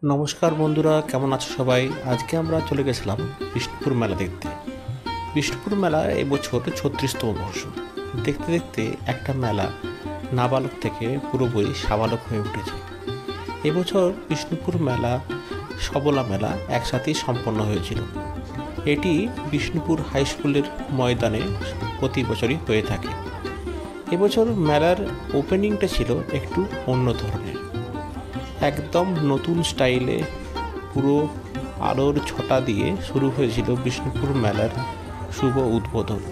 নমস্কার বন্ধুরা, কেমন আছো সবাই? আজকে আমরা চলে গেছিলাম বিষ্ণুপুর মেলা দেখতে। বিষ্ণুপুর মেলা এবছর 36তম বর্ষ। দেখতে দেখতে একটা মেলা নাবালক থেকে পুরোপুরি সাবালক হয়ে উঠেছে। এবছর বিষ্ণুপুর মেলা সবলা মেলা একসাথেই সম্পন্ন হয়েছিল। এটি বিষ্ণুপুর হাই স্কুলের ময়দানে প্রতি বছরই হয়ে থাকে। এবছর মেলার ওপেনিংটা ছিল একটু অন্য ধরনের, একদম নতুন স্টাইলে পুরো আলোর ছটা দিয়ে শুরু হয়েছিল বিষ্ণুপুর মেলার শুভ উদ্বোধন।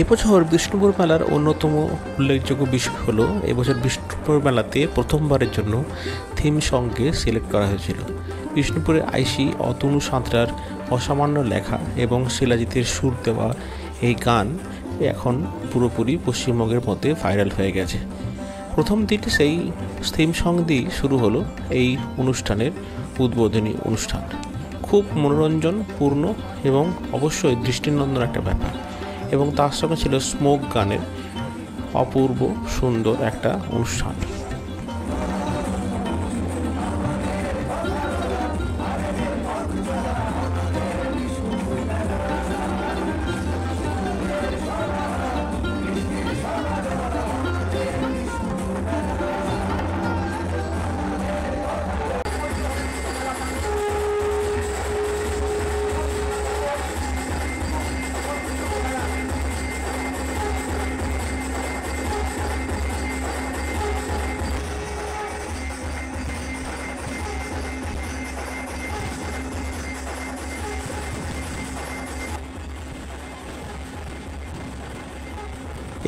এবছর বিষ্ণুপুর মেলার অন্যতম উল্লেখযোগ্য বিষয় হলো এবছর বিষ্ণুপুর মেলাতে প্রথমবারের জন্য থিম সংকে সিলেক্ট করা হয়েছিল। বিষ্ণুপুরের আইসি অতনু সাঁতরার অসামান্য লেখা এবং শিলাজিতের সুর দেওয়া এই গান এখন পুরোপুরি পশ্চিমবঙ্গের মধ্যে ভাইরাল হয়ে গেছে। প্রথম দিকে সেই থিম সং দিয়ে শুরু হলো এই অনুষ্ঠানের উদ্বোধনী অনুষ্ঠান। খুব মনোরঞ্জনপূর্ণ এবং অবশ্যই দৃষ্টিনন্দন একটা ব্যাপার, এবং তার সঙ্গে ছিল স্মোক গানের অপূর্ব সুন্দর একটা অনুষ্ঠান।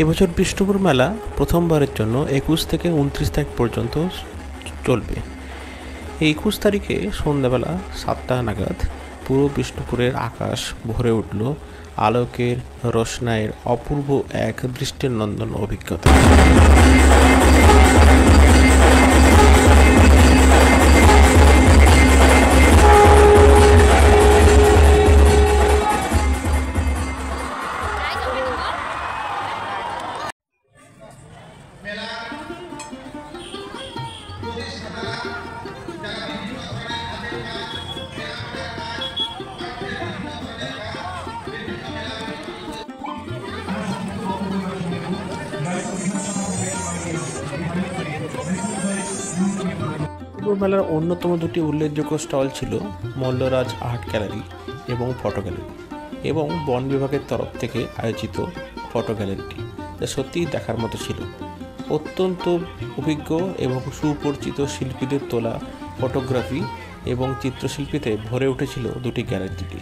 এবছর বিষ্ণুপুর মেলা প্রথমবারের জন্য 21 থেকে 29 তারিখ পর্যন্ত চলবে। এই 21 তারিখে সন্ধ্যাবেলা 7টা নাগাদ পুরো বিষ্ণুপুরের আকাশ ভরে উঠল আলোকের রোশনাইয়ের অপূর্ব এক দৃষ্টিনন্দন অভিজ্ঞতা। মেলার অন্যতম দুটি উল্লেখযোগ্য স্টল ছিল মল্লরাজ আর্ট গ্যালারি এবং ফটো গ্যালারি, এবং বন বিভাগের তরফ থেকে আয়োজিত ফটো গ্যালারিটি, যা সত্যিই দেখার মতো ছিল। অত্যন্ত অভিজ্ঞ এবং সুপরিচিত শিল্পীদের তোলা ফটোগ্রাফি এবং চিত্রশিল্পীতে ভরে উঠেছিল দুটি গ্যালারিটি।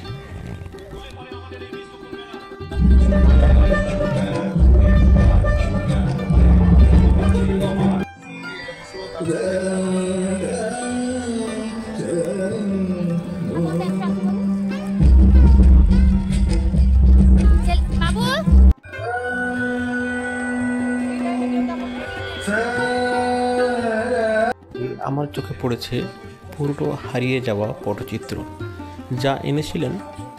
আমার চোখে পড়েছে পুরো হারিয়ে যাওয়া পটচিত্র, যা এনেছিলেন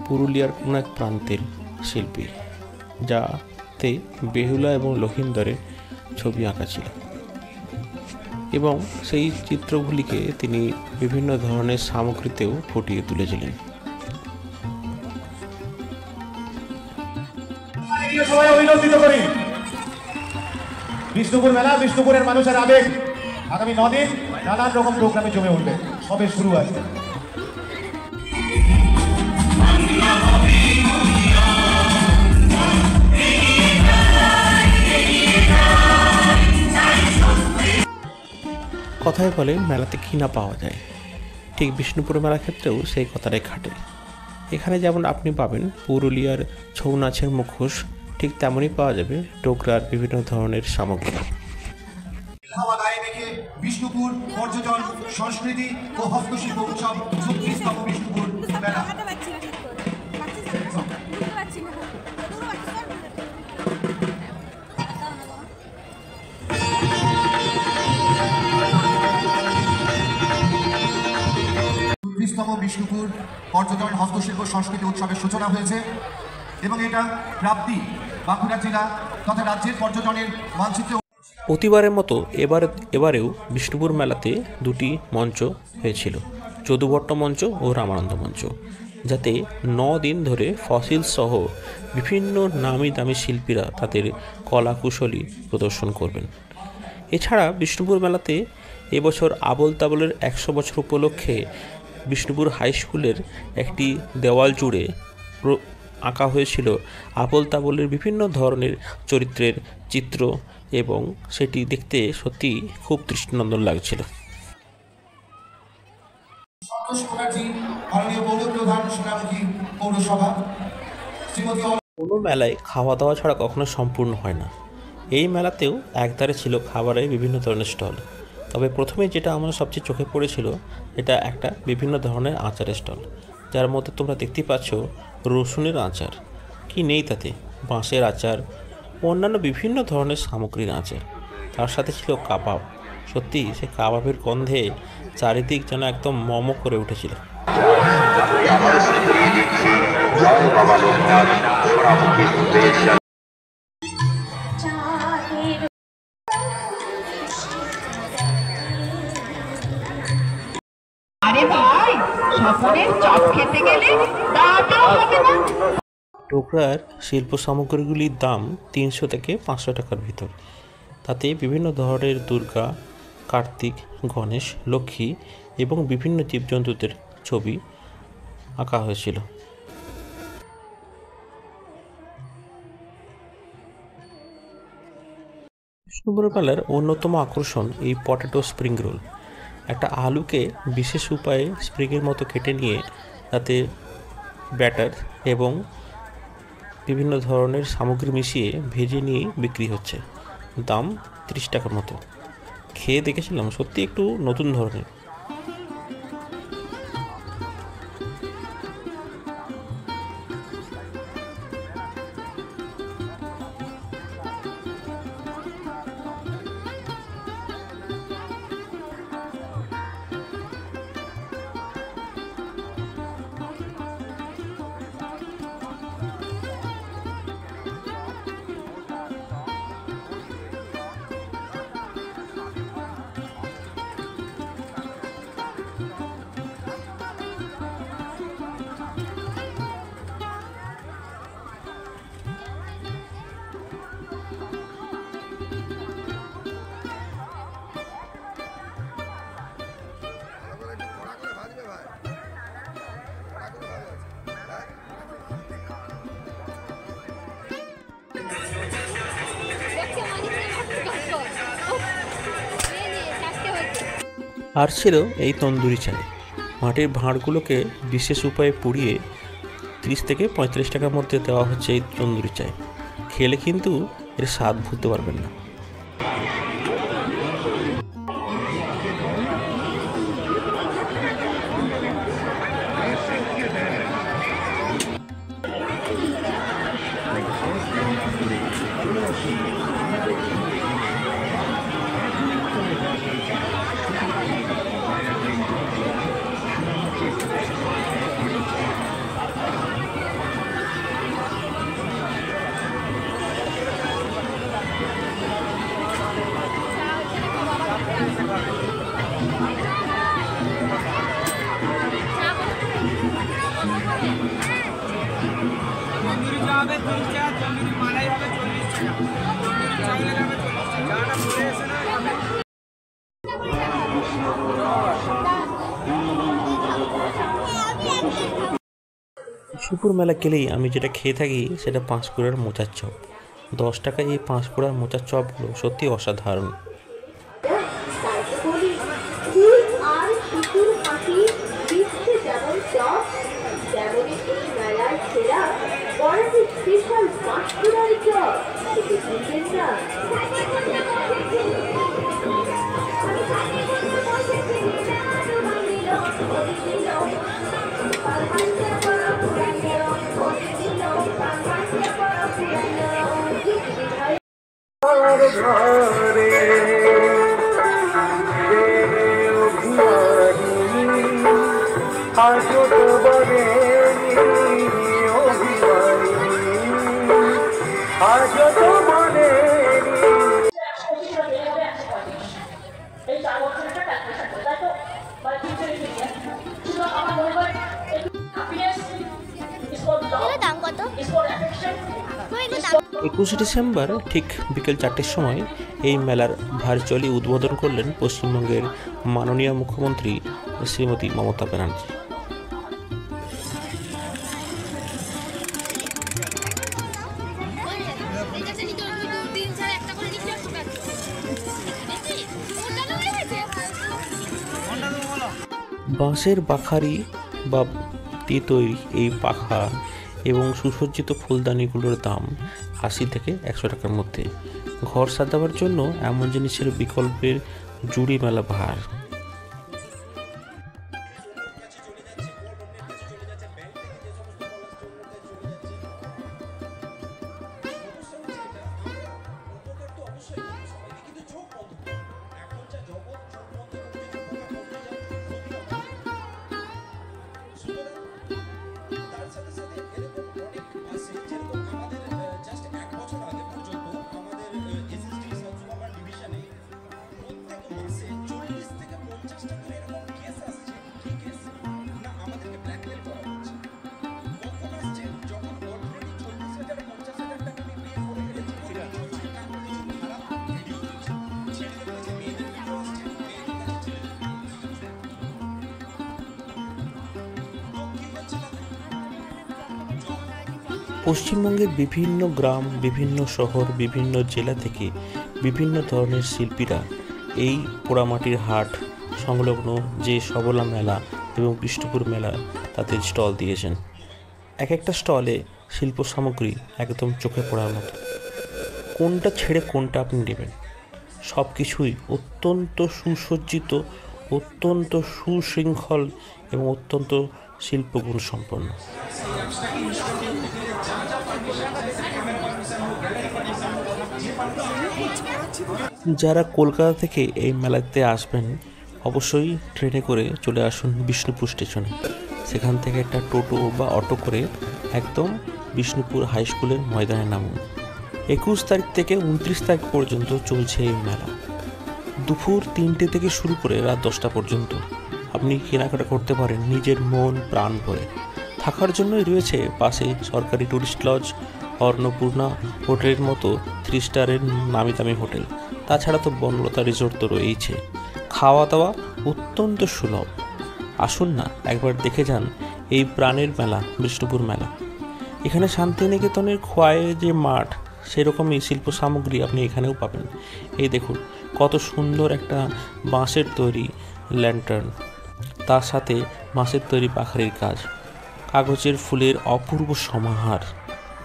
পুরুলিয়ার কোনো এক প্রান্তের শিল্পী, যাতে বেহুলা এবং লখিন্দরের ছবি আঁকা ছিল, এবং সেই চিত্রগুলিকে তিনি বিভিন্ন ধরনের সামগ্রীতেও ফুটিয়ে তুলেছিলেন। বিষ্ণুপুর মেলা বিষ্ণুপুরের মানুষের আবেগ আগামী 9 দিন নানান রকম প্রোগ্রামে জমে উঠবে, সবে শুরু আছে। কথায় বলে মেলাতে কি না পাওয়া যায়, ঠিক বিষ্ণুপুর মেলার ক্ষেত্রেও সেই কথাটাই খাটে। এখানে যেমন আপনি পাবেন পুরুলিয়ার ছৌ নাচের মুখোশ, ঠিক তেমনই পাওয়া যাবে ডোগরার বিভিন্ন ধরনের সামগ্রী। বিষ্ণুপুর পর্যটন সংস্কৃতি ও হস্তশিল্প উৎসব 36তম বিষ্ণুপুর মেলা। বিষ্ণুপুর পর্যটন হস্তশিল্প সংস্কৃতি উৎসবের সূচনা হয়েছে এবং এটা প্রাপ্তি বাঁকুড়া জেলা তথা রাজ্যের পর্যটনের মানচিত্রে। প্রতিবারের মতো এবারেও বিষ্ণুপুর মেলাতে দুটি মঞ্চ হয়েছিল, যদুভট্ট মঞ্চ ও রামানন্দ মঞ্চ, যাতে 9 দিন ধরে ফসিল সহ বিভিন্ন নামি দামি শিল্পীরা তাদের কলাকুশলী প্রদর্শন করবেন। এছাড়া বিষ্ণুপুর মেলাতে এবছর আবোল তাবোলের 100 বছর উপলক্ষে বিষ্ণুপুর হাই স্কুলের একটি দেওয়াল জুড়ে আঁকা হয়েছিল আবোল তাবোলের বিভিন্ন ধরনের চরিত্রের চিত্র, এবং সেটি দেখতে সত্যি খুব দৃষ্টিনন্দন লাগছিল। কোনো মেলায় খাওয়া দাওয়া ছাড়া কখনো সম্পূর্ণ হয় না। এই মেলাতেও একধারে ছিল খাবারের বিভিন্ন ধরনের স্টল, তবে প্রথমে যেটা আমার সবচেয়ে চোখে পড়েছিল এটা একটা বিভিন্ন ধরনের আচারের স্টল, যার মধ্যে তোমরা দেখতে পাচ্ছ রসুনের আচার, কি নেই তাতে, বাঁশের আচার, অন্যান্য বিভিন্ন ধরনের সামগ্রীর আচার, তার সাথে ছিল কাবাব। সত্যি সে কাবাবের গন্ধে চারিদিক যেন একদম মম করে উঠেছিল। টোকরার শিল্প সামগ্রীগুলির দাম 300 থেকে 500 টাকার ভিতর। তাতে বিভিন্ন ধরনের দুর্গা, কার্তিক, গণেশ, লক্ষ্মী এবং বিভিন্ন জীবজন্তুদের ছবি আঁকা হয়েছিল। বিষ্ণুপুর মেলার অন্যতম আকর্ষণ এই পটেটো স্প্রিং রোল। একটা আলুকে বিশেষ উপায়ে স্প্রিংয়ের মতো কেটে নিয়ে তাতে ব্যাটার এবং বিভিন্ন ধরনের সামগ্রী মিশিয়ে ভেজে নিয়ে বিক্রি হচ্ছে, দাম 30 টাকার মতো। খেয়ে দেখেছিলাম, সত্যি একটু নতুন ধরনের। আর ছিল এই তন্দুরি চায়। মাটির ভাঁড়গুলোকে বিশেষ উপায়ে পুড়িয়ে 30 থেকে 35 টাকার মধ্যে দেওয়া হচ্ছে এই তন্দুরি চায়। খেলে কিন্তু এর স্বাদ ভুলতে পারবেন না। বিষ্ণুপুর মেলা গেলেই আমি যেটা খেয়ে থাকি সেটা পাঁশকুড়ার মোচার চপ। 10 টাকায় এই পাঁশকুড়ার মোচার চপগুলো সত্যি অসাধারণ। আজও তো বলেনি অভিমানী, আজও তো বলেনি। দাম কত? 21 ডিসেম্বর ঠিক বিকেল 4টের সময় এই মেলার ভার্চুয়ালি উদ্বোধন করলেন পশ্চিমবঙ্গের মাননীয় মুখ্যমন্ত্রী শ্রীমতী মমতা ব্যানার্জি। বাঁশের বাখারি বা দিয়ে তৈরি এই পাখা এবং সুসজ্জিত ফুলদানিগুলোর দাম 80 থেকে 100 টাকার মধ্যে। ঘর সাজাবার জন্য এমন জিনিসের বিকল্পের জুড়ি মেলা ভার। পশ্চিমবঙ্গের বিভিন্ন গ্রাম, বিভিন্ন শহর, বিভিন্ন জেলা থেকে বিভিন্ন ধরনের শিল্পীরা এই পোড়ামাটির হাট সংলগ্ন যে সবলা মেলা এবং বিষ্ণুপুর মেলা তাতে স্টল দিয়েছেন। এক একটা স্টলে শিল্প সামগ্রী একদম চোখে পড়ার মতো। কোনটা ছেড়ে কোনটা আপনি নেবেন, সব কিছুই অত্যন্ত সুসজ্জিত, অত্যন্ত সুশৃঙ্খল এবং অত্যন্ত শিল্পগুণ সম্পন্ন। যারা কলকাতা থেকে এই মেলাতে আসবেন অবশ্যই ট্রেনে করে চলে আসুন বিষ্ণুপুর স্টেশনে। সেখান থেকে একটা টোটো বা অটো করে একদম বিষ্ণুপুর হাই স্কুলের ময়দানে নামুন। 21 তারিখ থেকে 29 তারিখ পর্যন্ত চলছে এই মেলা। দুপুর 3টে থেকে শুরু করে রাত 10টা পর্যন্ত আপনি কেনাকাটা করতে পারেন নিজের মন প্রাণ ভরে। থাকার জন্যই রয়েছে পাশে সরকারি টুরিস্ট লজ, অন্নপূর্ণা হোটেলের মতো 3 স্টারের নামি দামি হোটেল। তাছাড়া তো বনলতা রিসোর্ট তো রয়েইছে। খাওয়া দাওয়া অত্যন্ত সুলভ। আসুন না একবার দেখে যান এই প্রাণের মেলা বিষ্ণুপুর মেলা। এখানে শান্তিনিকেতনের খোয়াইয়ে যে মাঠ সেরকমই শিল্প সামগ্রী আপনি এখানেও পাবেন। এই দেখুন কত সুন্দর একটা বাঁশের তৈরি ল্যান্টার্ন, তার সাথে বাঁশের তৈরি পাখারির কাজ, কাগজের ফুলের অপূর্ব সমাহার।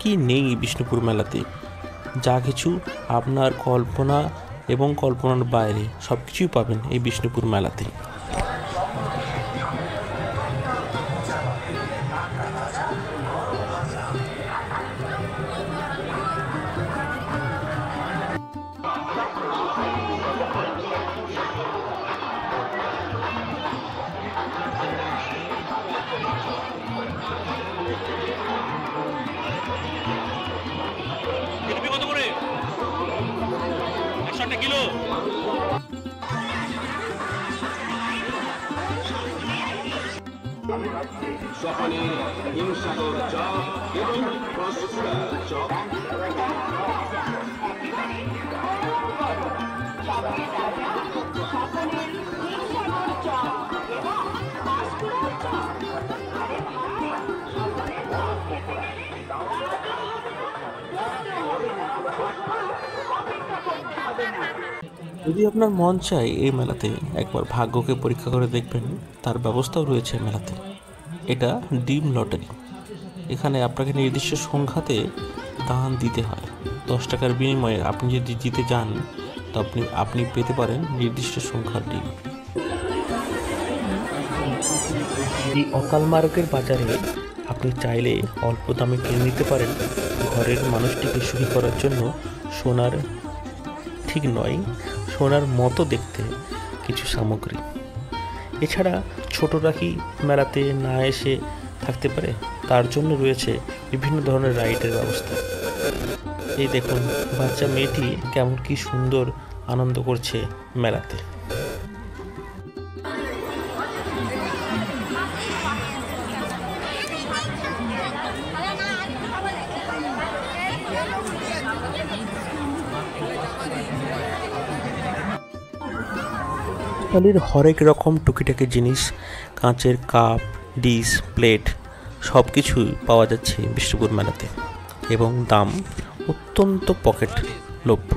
কি নেই বিষ্ণুপুর মেলাতে? যা কিছু আপনার কল্পনা এবং কল্পনার বাইরে সব কিছুই পাবেন এই বিষ্ণুপুর মেলাতে। সকলের হিমসাগর চপ এবং রসগোল্লা চপ। যদি আপনার মন চায় এই মেলাতে একবার ভাগ্যকে পরীক্ষা করে দেখবেন, তার ব্যবস্থাও রয়েছে মেলাতে। এটা ডিম লটারি। এখানে আপনাকে নির্দিষ্ট সংখ্যাতে দান দিতে হয়। 10 টাকার বিনিময়ে আপনি যদি জিতে যান তো আপনি পেতে পারেন নির্দিষ্ট সংখ্যার ডিম। এই অকাল মার্গের বাজারে আপনি চাইলে অল্প দামে কিনে নিতে পারেন ঘরের মানুষটিকে সুখী করার জন্য সোনার ঠিক নয়, সোনার মতো দেখতে কিছু সামগ্রী। এছাড়া ছোটরা কি মেলাতে না এসে থাকতে পারে, তার জন্য রয়েছে বিভিন্ন ধরনের রাইডের ব্যবস্থা। এই দেখুন বাচ্চা মেয়েটি কেমন কি সুন্দর আনন্দ করছে মেলাতে। বাঙালির হরেক রকম টুকিটাকি জিনিস, কাঁচের কাপ, ডিশ, প্লেট সব কিছুই পাওয়া যাচ্ছে বিষ্ণুপুর মেলাতে, এবং দাম অত্যন্ত পকেটলভ্য।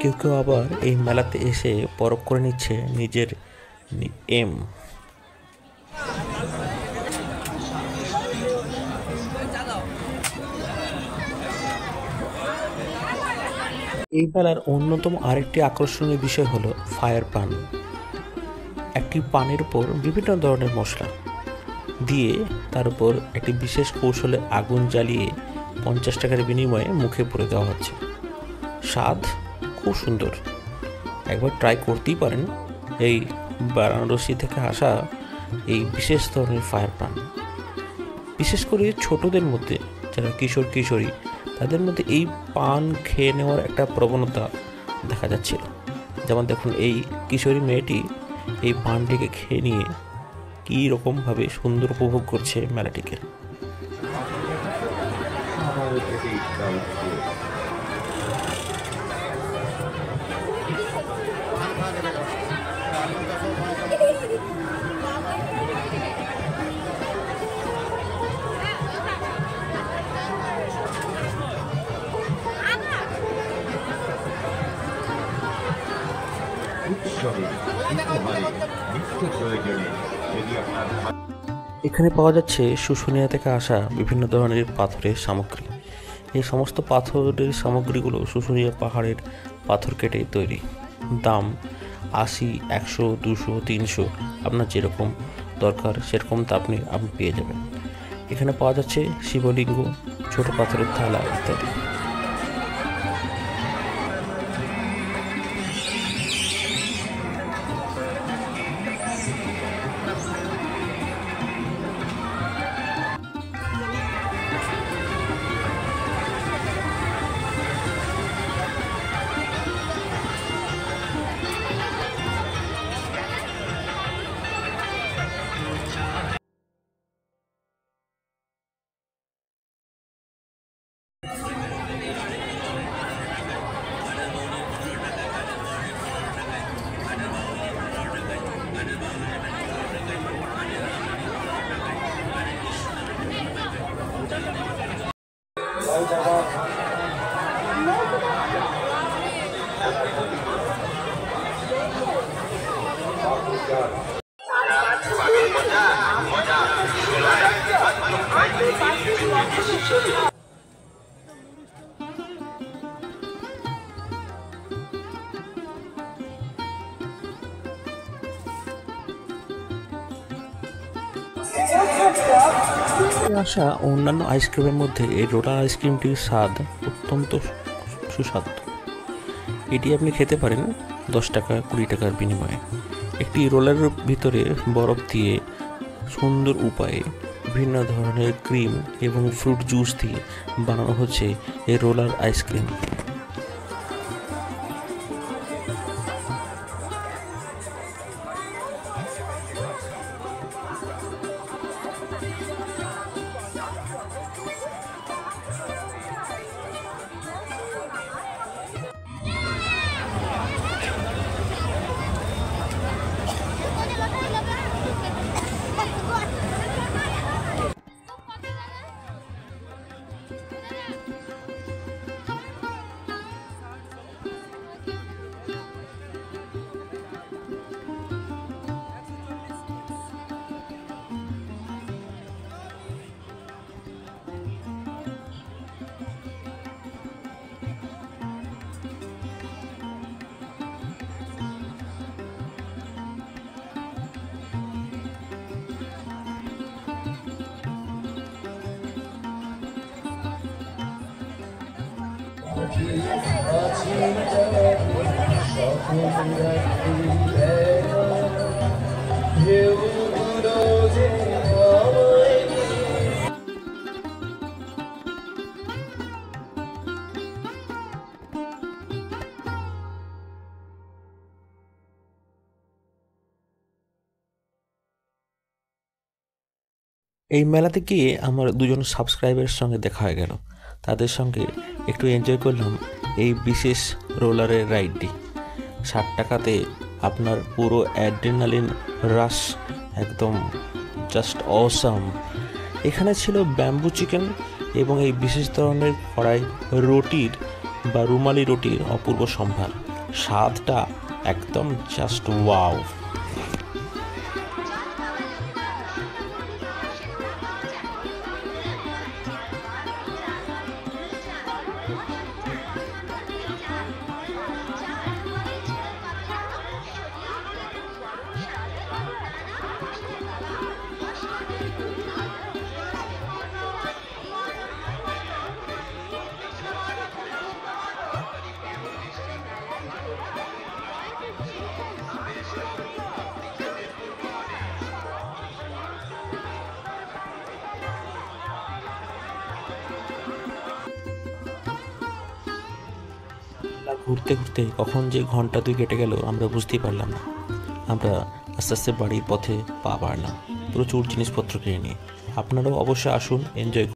কেউ কেউ আবার এই মেলাতে এসে পরখ করে নিচ্ছে নিজের এম। এই মেলার অন্যতম আরেকটি আকর্ষণীয় বিষয় হলো ফায়ার পান। একটি পানের উপর বিভিন্ন ধরনের মশলা দিয়ে তার উপর একটি বিশেষ কৌশলে আগুন জ্বালিয়ে 50 টাকার বিনিময়ে মুখে পুরে দেওয়া হচ্ছে। স্বাদ খুব সুন্দর, একবার ট্রাই করতেই পারেন এই বারাণসী থেকে আসা এই বিশেষ ধরনের ফায়ার পান। বিশেষ করে ছোটদের মধ্যে যারা কিশোর কিশোরী, তাদের মধ্যে এই পান খেয়ে নেওয়ার একটা প্রবণতা দেখা যাচ্ছিল। যেমন দেখুন এই কিশোরী মেয়েটি এই পানটিকে খেয়ে নিয়ে কী রকমভাবে সুন্দর উপভোগ করছে মেলাটিকে। এখানে পাওয়া যাচ্ছে শুশুনিয়া থেকে আসা বিভিন্ন ধরনের পাথরের সামগ্রী। এই সমস্ত পাথরের সামগ্রীগুলো শুশুনিয়া পাহাড়ের পাথর কেটে তৈরি। দাম 80, 100, 200, 300, আপনার যেরকম দরকার সেরকম তা আপনি পেয়ে যাবেন। এখানে পাওয়া যাচ্ছে শিবলিঙ্গ, ছোট পাথরের থালা ইত্যাদি। আসা অন্যান্য আইসক্রিমের মধ্যে এই রোলার আইসক্রিমটির স্বাদ অত্যন্ত সুস্বাদু। এটি আপনি খেতে পারেন 10 টাকা 20 টাকার বিনিময়ে। একটি রোলারের ভিতরে বরফ দিয়ে সুন্দর উপায়ে বিভিন্ন ধরনের ক্রিম এবং ফ্রুট জুস দিয়ে বানানো হচ্ছে এই রোলার আইসক্রিম। এই মেলাতে গিয়ে আমার দুজন সাবস্ক্রাইবারের সঙ্গে দেখা হয়ে গেল। তাদের সঙ্গে একটু এনজয় করলাম এই বিশেষ রোলারের রাইডটি। 60 টাকাতে আপনার পুরো অ্যাড্রিনালিন রাশ, একদম জাস্ট অসাম। এখানে ছিল ব্যাম্বু চিকেন এবং এই বিশেষ ধরনের কড়াই রুটির বা রুমালি রুটির অপূর্ব সম্ভার। স্বাদটা একদম জাস্ট ওয়াও। ঘুরতে ঘুরতে কখন যে ঘন্টা 2 কেটে গেল আমরা বুঝতেই পারলাম না। আমরা আস্তে আস্তে বাড়ির পথে পা বাড়লাম প্রচুর জিনিসপত্র কিনে নিয়ে। আপনারাও অবশ্যই আসুন, এনজয়